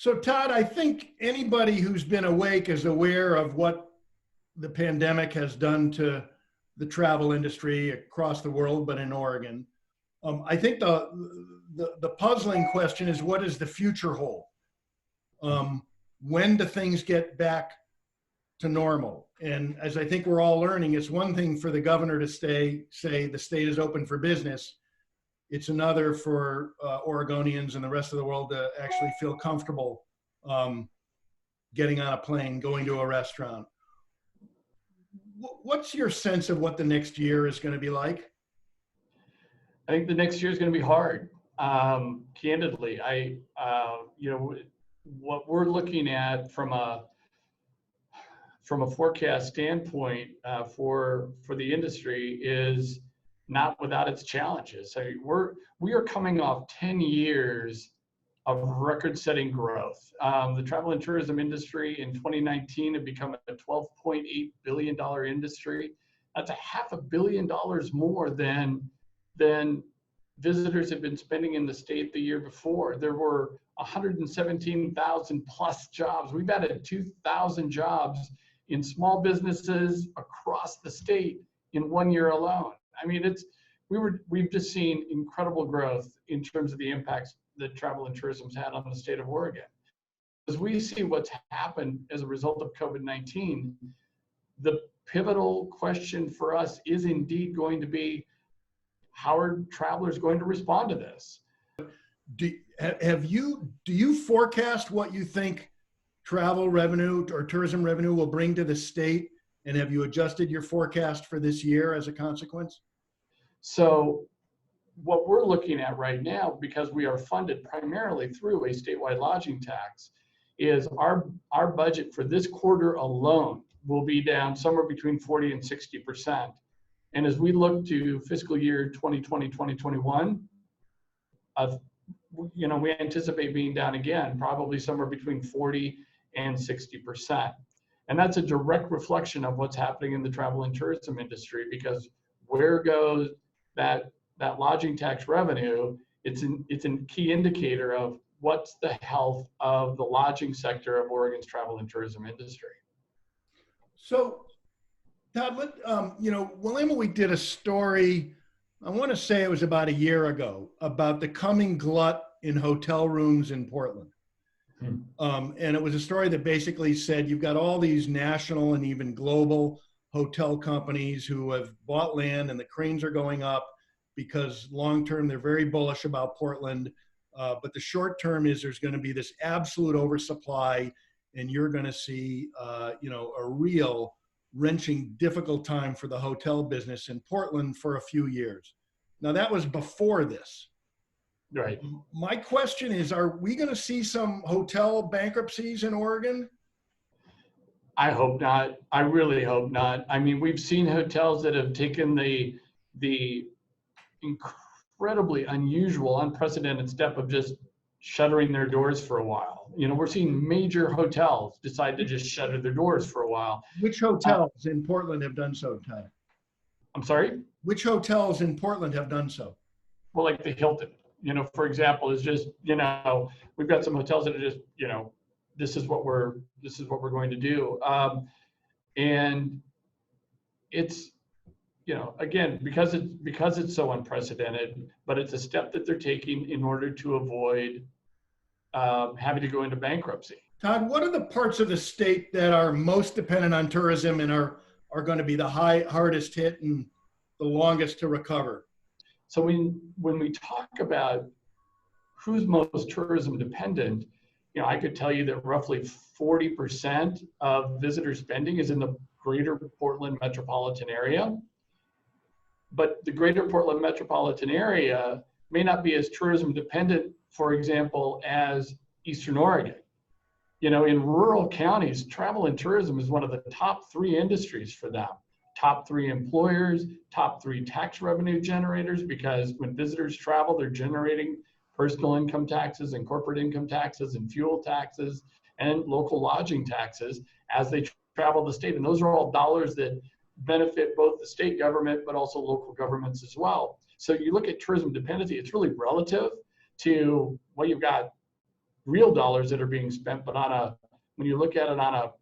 So Todd, I think anybody who's been awake is aware of what the pandemic has done to the travel industry across the world, but in Oregon. I think the puzzling question is, what does the future hold? When do things get back to normal? And as I think we're all learning, it's one thing for the governor to say the state is open for business. It's another for Oregonians and the rest of the world to actually feel comfortable getting on a plane, going to a restaurant. What's your sense of what the next year is going to be like? I think the next year is going to be hard. Candidly, what we're looking at from a forecast standpoint for the industry is not without its challenges. So we are coming off 10 years of record-setting growth. The travel and tourism industry in 2019 had become a $12.8 billion industry. That's $500 million more than visitors had been spending in the state the year before. There were 117,000 plus jobs. We've added 2,000 jobs in small businesses across the state in 1 year alone. I mean, we've just seen incredible growth in terms of the impacts that travel and tourism's had on the state of Oregon. As we see what's happened as a result of COVID-19, the pivotal question for us is indeed going to be, how are travelers going to respond to this? Do you forecast what you think travel revenue or tourism revenue will bring to the state? And have you adjusted your forecast for this year as a consequence? So what we're looking at right now, because we are funded primarily through a statewide lodging tax, is our budget for this quarter alone will be down somewhere between 40 and 60%. And as we look to fiscal year 2020, 2021, we anticipate being down again, probably somewhere between 40 and 60%. And that's a direct reflection of what's happening in the travel and tourism industry, because where goes that lodging tax revenue? It's a key indicator of what's the health of the lodging sector of Oregon's travel and tourism industry. So, Todd, William, we did a story, I want to say it was about a year ago, about the coming glut in hotel rooms in Portland. And it was a story that basically said you've got all these national and even global hotel companies who have bought land, and the cranes are going up because long-term they're very bullish about Portland. But the short term is there's going to be this absolute oversupply, and you're going to see, a real wrenching, difficult time for the hotel business in Portland for a few years. Now that was before this. Right. My question is, are we going to see some hotel bankruptcies in Oregon? I hope not. I really hope not. I mean, we've seen hotels that have taken the incredibly unusual, unprecedented step of just shuttering their doors for a while. We're seeing major hotels decide to just shutter their doors for a while. Which hotels in Portland have done so, Todd? I'm sorry? Which hotels in Portland have done so? Well, like the Hilton, for example, is just, we've got some hotels that are just, this is what we're going to do. And it's, again, because it's so unprecedented, but it's a step that they're taking in order to avoid having to go into bankruptcy. Todd, what are the parts of the state that are most dependent on tourism and are going to be the hardest hit and the longest to recover? So when we talk about who's most tourism dependent, I could tell you that roughly 40% of visitor spending is in the greater Portland metropolitan area. But the greater Portland metropolitan area may not be as tourism dependent, for example, as Eastern Oregon. In rural counties, travel and tourism is one of the top 3 industries for them. Top 3 employers, top 3 tax revenue generators, because when visitors travel, they're generating personal income taxes and corporate income taxes and fuel taxes and local lodging taxes as they travel the state. And those are all dollars that benefit both the state government, but also local governments as well. So you look at tourism dependency, it's really relative to, well, you've got real dollars that are being spent, but when you look at it on a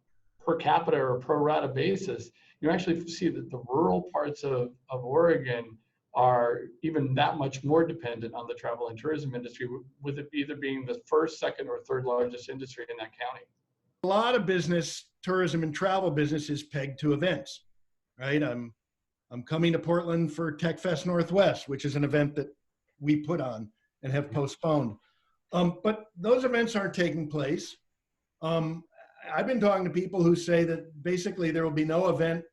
per capita or pro rata basis, you actually see that the rural parts of Oregon are even that much more dependent on the travel and tourism industry, with it either being the first, second, or third largest industry in that county. A lot of business, tourism and travel business is pegged to events, right? I'm coming to Portland for Tech Fest Northwest, which is an event that we put on and have postponed. But those events aren't taking place. I've been talking to people who say that basically there will be no event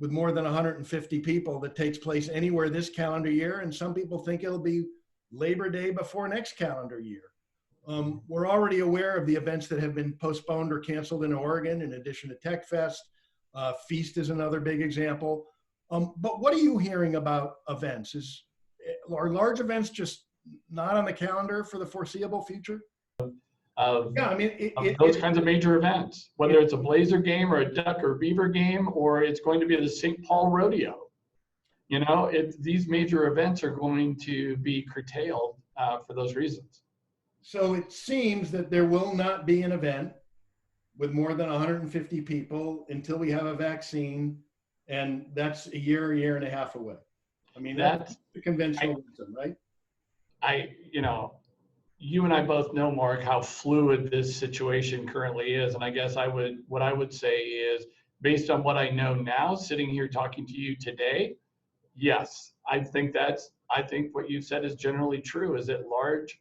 with more than 150 people that takes place anywhere this calendar year. And some people think it'll be Labor Day before next calendar year. We're already aware of the events that have been postponed or canceled in Oregon, in addition to Tech Fest. Feast is another big example. But what are you hearing about events? Are large events just not on the calendar for the foreseeable future? Yeah, I mean, those kinds of major events, whether it's a Blazer game or a Duck or Beaver game, or it's going to be the St. Paul Rodeo. You know, these major events are going to be curtailed for those reasons. So it seems that there will not be an event with more than 150 people until we have a vaccine, and that's a year and a half away. I mean, that's the conventional wisdom, right? You and I both know, Mark, how fluid this situation currently is. And I guess what I would say is, based on what I know now, sitting here talking to you today, yes, I think what you said is generally true, is that large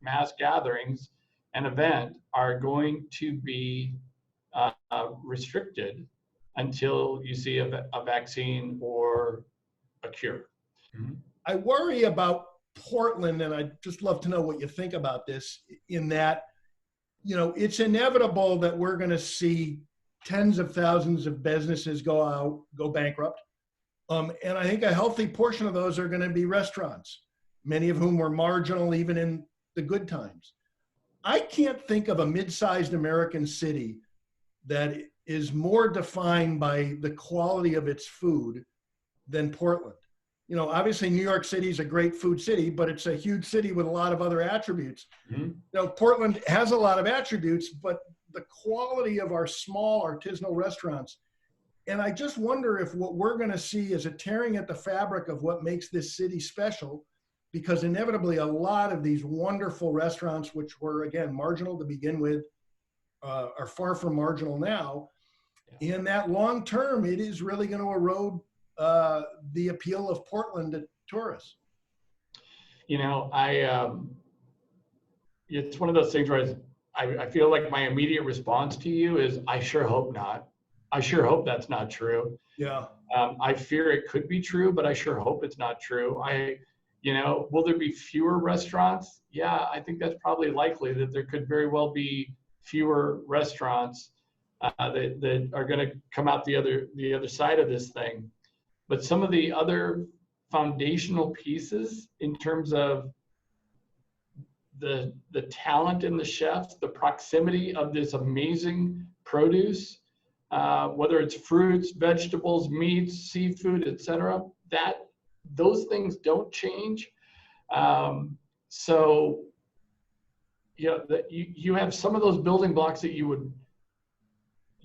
mass gatherings and event are going to be restricted until you see a vaccine or a cure. Mm-hmm. I worry about Portland, and I'd just love to know what you think about this, in that, it's inevitable that we're going to see tens of thousands of businesses go bankrupt. And I think a healthy portion of those are going to be restaurants, many of whom were marginal even in the good times. I can't think of a mid-sized American city that is more defined by the quality of its food than Portland. Obviously New York City is a great food city, but it's a huge city with a lot of other attributes. Mm-hmm. Portland has a lot of attributes, but the quality of our small artisanal restaurants. And I just wonder if what we're going to see is a tearing at the fabric of what makes this city special, because inevitably a lot of these wonderful restaurants, which were, again, marginal to begin with, are far from marginal now. Yeah. In that long term, it is really going to erode the appeal of Portland to tourists. It's one of those things where I feel like my immediate response to you is, I sure hope not. I sure hope that's not true. Yeah. I fear it could be true, but I sure hope it's not true. Will there be fewer restaurants? Yeah, I think that's probably likely, that there could very well be fewer restaurants that are going to come out the other side of this thing. But some of the other foundational pieces, in terms of the talent in the chefs, the proximity of this amazing produce, whether it's fruits, vegetables, meats, seafood, etc., those things don't change. You have some of those building blocks that you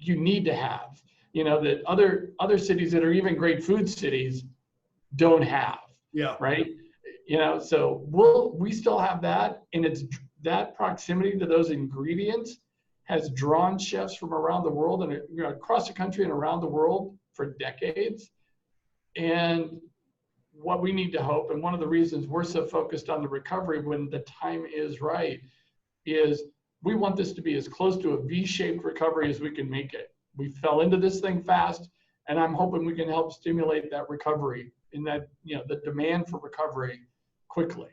need to have, that other cities that are even great food cities don't have. Yeah. Right. So we still have that, and it's that proximity to those ingredients has drawn chefs from around the world and across the country and around the world for decades. And what we need to hope, and one of the reasons we're so focused on the recovery when the time is right, is we want this to be as close to a V-shaped recovery as we can make it. We fell into this thing fast, and I'm hoping we can help stimulate that recovery, in that, the demand for recovery quickly.